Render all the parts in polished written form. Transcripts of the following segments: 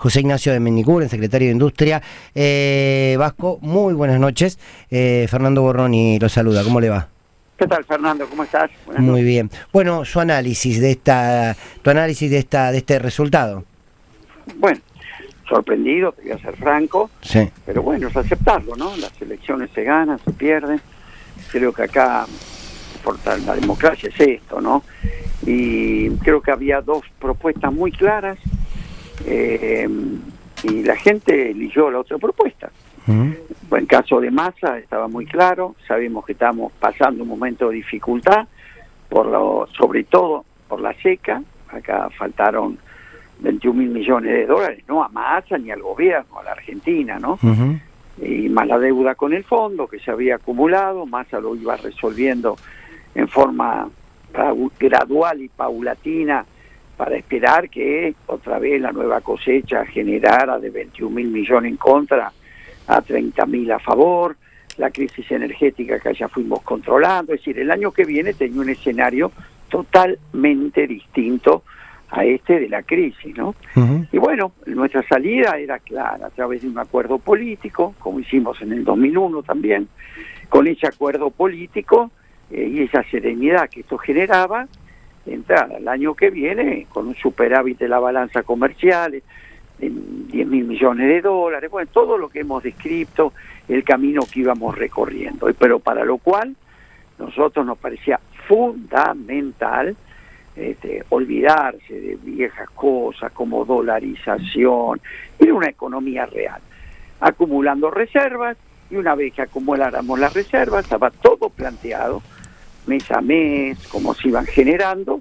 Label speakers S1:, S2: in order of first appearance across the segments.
S1: José Ignacio de Mendiguren, secretario de Industria. Vasco, muy buenas noches. Fernando Borroni lo saluda, ¿cómo le va?
S2: ¿Qué tal, Fernando? ¿Cómo estás? Buenas
S1: Muy
S2: noches.
S1: bien. Bueno, tu análisis de este resultado.
S2: Bueno, sorprendido, te voy a ser franco,
S1: Sí.
S2: pero bueno, es aceptarlo, ¿no? Las elecciones se ganan, se pierden. Creo que acá la democracia es esto, ¿no? Y creo que había dos propuestas muy claras y la gente eligió la otra propuesta. En el caso de Massa estaba muy claro, sabemos que estamos pasando un momento de dificultad, sobre todo por la seca. Acá faltaron 21.000 millones de dólares, no a Massa ni al gobierno, a la Argentina, ¿no? Y más la deuda con el fondo que se había acumulado. Massa lo iba resolviendo en forma gradual y paulatina para esperar que otra vez la nueva cosecha generara de 21.000 millones en contra a 30.000 a favor, la crisis energética que ya fuimos controlando. Es decir, el año que viene tenía un escenario totalmente distinto a este de la crisis, ¿no? Y bueno, nuestra salida era clara, a través de un acuerdo político, como hicimos en el 2001 también. Con ese acuerdo político y esa serenidad que esto generaba, entrar al año que viene con un superávit de la balanza comercial de 10.000 millones de dólares, bueno, todo lo que hemos descrito, el camino que íbamos recorriendo, pero para lo cual nosotros nos parecía fundamental olvidarse de viejas cosas como dolarización, ir a una economía real, acumulando reservas, y una vez que acumuláramos las reservas, estaba todo planteado, mes a mes, cómo se iban generando,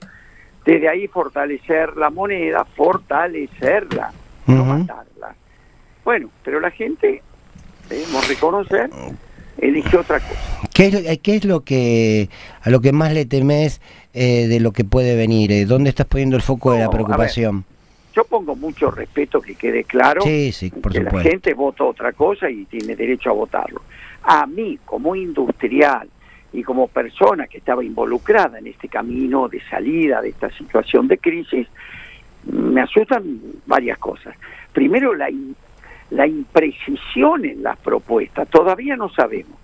S2: desde ahí fortalecer la moneda, fortalecerla, no matarla. Bueno, pero la gente, debemos reconocer, eligió otra cosa.
S1: ¿Qué es lo que a lo que más le temes de lo que puede venir? ¿Dónde estás poniendo el foco de la preocupación?
S2: Yo pongo mucho respeto, que quede claro,
S1: sí, por
S2: que
S1: supuesto.
S2: La gente vota otra cosa y tiene derecho a votarlo. A mí, como industrial y como persona que estaba involucrada en este camino de salida de esta situación de crisis, me asustan varias cosas. Primero, la imprecisión en las propuestas. Todavía no sabemos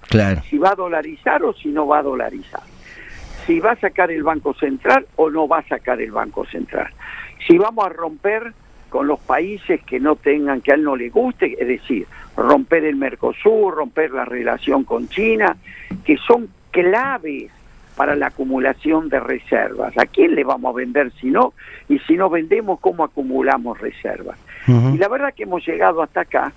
S2: si va a dolarizar o si no va a dolarizar. Si va a sacar el Banco Central o no va a sacar el Banco Central. Si vamos a romper con los países que no tengan, que a él no le guste, es decir, romper el Mercosur, romper la relación con China, que son claves para la acumulación de reservas. ¿A quién le vamos a vender si no? Y si no vendemos, ¿cómo acumulamos reservas? Y la verdad que hemos llegado hasta acá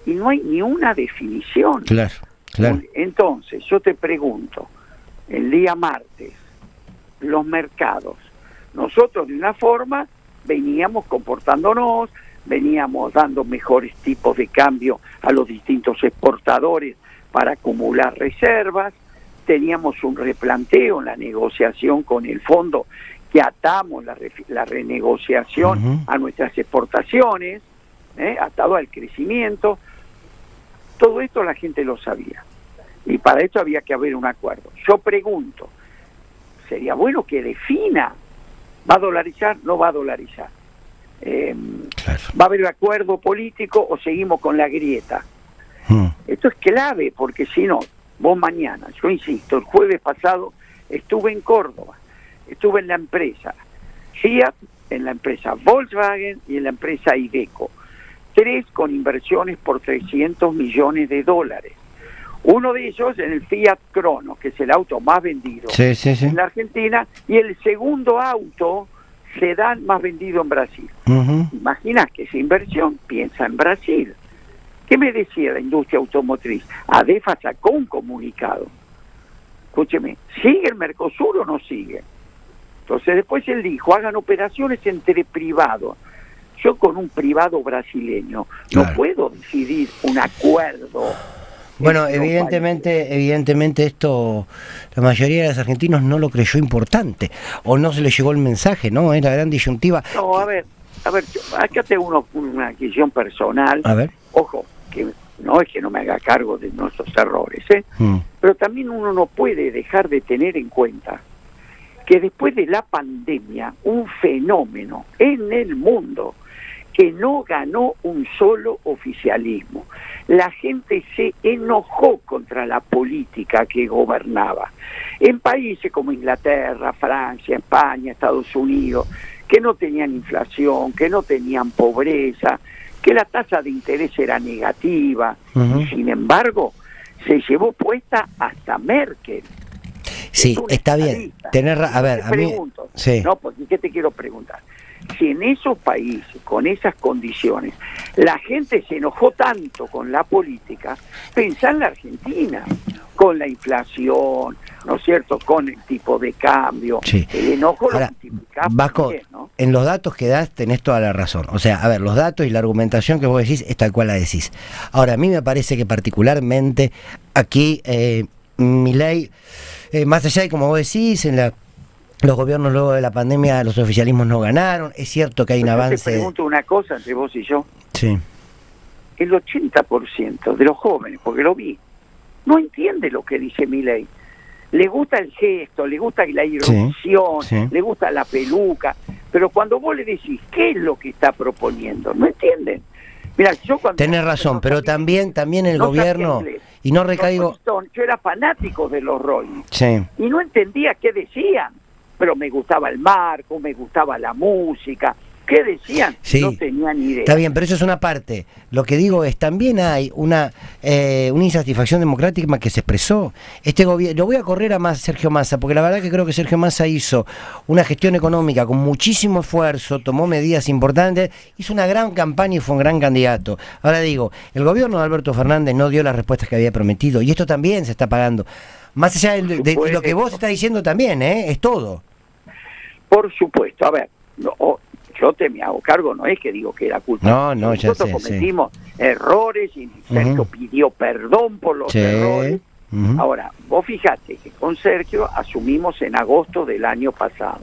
S2: y no hay ni una definición.
S1: Claro.
S2: Entonces, yo te pregunto, el día martes, los mercados, nosotros de una forma veníamos comportándonos, veníamos dando mejores tipos de cambio a los distintos exportadores para acumular reservas, teníamos un replanteo en la negociación con el fondo, que atamos la renegociación a nuestras exportaciones, atado al crecimiento. Todo esto la gente lo sabía, y para esto había que haber un acuerdo. Yo pregunto, sería bueno que defina, ¿va a dolarizar? ¿No va a dolarizar? ¿Va a haber acuerdo político o seguimos con la grieta? Esto es clave, porque si no, vos mañana, yo insisto, el jueves pasado estuve en Córdoba, estuve en la empresa Fiat, en la empresa Volkswagen y en la empresa Iveco, 3 con inversiones por 300 millones de dólares. Uno de ellos en el Fiat Cronos, que es el auto más vendido en la Argentina, y el segundo auto sedán más vendido en Brasil. Imaginás que esa inversión piensa en Brasil. ¿Qué me decía la industria automotriz? ADEFA sacó un comunicado. Escúcheme, ¿sigue el Mercosur o no sigue? Entonces después él dijo, hagan operaciones entre privados. Yo con un privado brasileño no puedo decidir un acuerdo.
S1: Bueno, evidentemente esto, la mayoría de los argentinos no lo creyó importante, o no se le llegó el mensaje, ¿no? Es la gran disyuntiva.
S2: No, a ver, acá tengo una adquisición personal.
S1: A ver.
S2: Ojo, que no es que no me haga cargo de nuestros errores, pero también uno no puede dejar de tener en cuenta que después de la pandemia, un fenómeno en el mundo que no ganó un solo oficialismo. La gente se enojó contra la política que gobernaba. En países como Inglaterra, Francia, España, Estados Unidos, que no tenían inflación, que no tenían pobreza, que la tasa de interés era negativa, y sin embargo se llevó puesta hasta Merkel.
S1: Sí, está bien. A ver, a mí...
S2: Pregunto, sí. No, porque ¿qué te quiero preguntar? Si en esos países, con esas condiciones, la gente se enojó tanto con la política, pensá en la Argentina, con la inflación, ¿no es cierto?, con el tipo de cambio,
S1: sí.
S2: El enojo lo multiplicamos.
S1: Vasco, ¿no? En los datos que das tenés toda la razón. O sea, a ver, los datos y la argumentación que vos decís es tal cual la decís. Ahora, a mí me parece que particularmente aquí, Milei, más allá de como vos decís, los gobiernos luego de la pandemia, los oficialismos no ganaron. Es cierto que hay un avance.
S2: Te pregunto una cosa entre vos y yo.
S1: Sí.
S2: El 80% de los jóvenes, porque lo vi, no entiende lo que dice Milei. Le gusta el gesto, le gusta la irrupción, sí. Le gusta la peluca, pero cuando vos le decís qué es lo que está proponiendo, no entienden. Mira, yo cuando
S1: tenés razón, pero también el no gobierno, y no recaigo...
S2: Yo era fanático de los Rolling,
S1: sí.
S2: Y no entendía qué decían, pero me gustaba el marco, me gustaba la música. ¿Qué decían?
S1: Sí,
S2: no tenía ni idea.
S1: Está bien, pero eso es una parte. Lo que digo es, también hay una insatisfacción democrática que se expresó. Este gobierno, lo voy a correr a Sergio Massa, porque la verdad que creo que Sergio Massa hizo una gestión económica con muchísimo esfuerzo, tomó medidas importantes, hizo una gran campaña y fue un gran candidato. Ahora digo, el gobierno de Alberto Fernández no dio las respuestas que había prometido, y esto también se está pagando. Más allá de lo que vos estás diciendo también, es todo.
S2: Por supuesto, a ver, yo me hago cargo, no es que digo que era culpa.
S1: No,
S2: nosotros cometimos errores y Sergio pidió perdón por los errores. Ahora, vos fijate que con Sergio asumimos en agosto del año pasado,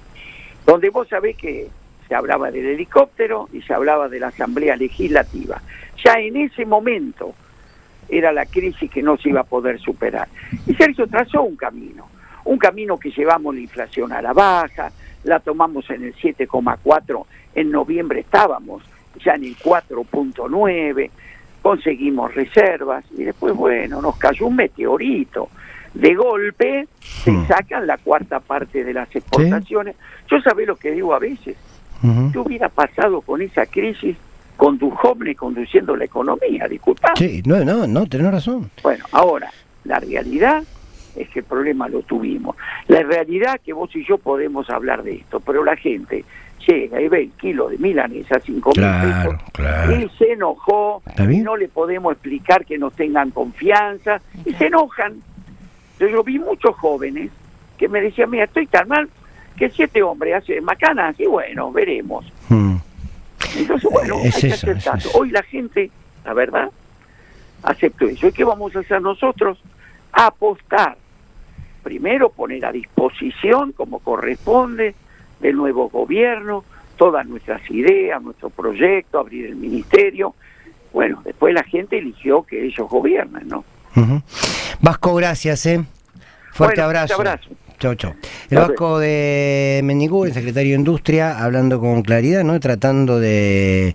S2: donde vos sabés que se hablaba del helicóptero y se hablaba de la Asamblea Legislativa. Ya en ese momento era la crisis que no se iba a poder superar. Y Sergio trazó un camino que llevamos la inflación a la baja, la tomamos en el 7,4, en noviembre estábamos ya en el 4,9, conseguimos reservas y después, bueno, nos cayó un meteorito. De golpe se sacan la cuarta parte de las exportaciones. ¿Sí? Yo sabés lo que digo a veces. ¿Qué hubiera pasado con esa crisis con Duhovne conduciendo la economía? Disculpa.
S1: Sí, no, tenés razón.
S2: Bueno, ahora, la realidad es que el problema lo tuvimos. La realidad es que vos y yo podemos hablar de esto, pero la gente llega y ve el kilo de milanesa a 5.000 pesos, y se enojó, y no le podemos explicar que nos tengan confianza, y se enojan. Yo vi muchos jóvenes que me decían, mira, estoy tan mal que si este hombre hace macanas, y bueno, veremos. Entonces, bueno, hay que aceptarlo. Hoy la gente, la verdad, aceptó eso. ¿Y qué vamos a hacer nosotros? Apostar. Primero, poner a disposición, como corresponde, del nuevo gobierno, todas nuestras ideas, nuestro proyecto, abrir el ministerio. Bueno, después la gente eligió que ellos gobiernen, ¿no?
S1: Vasco, gracias, Fuerte abrazo. Chau. El Vasco de Mendiguren, secretario de Industria, hablando con claridad, ¿no? Tratando de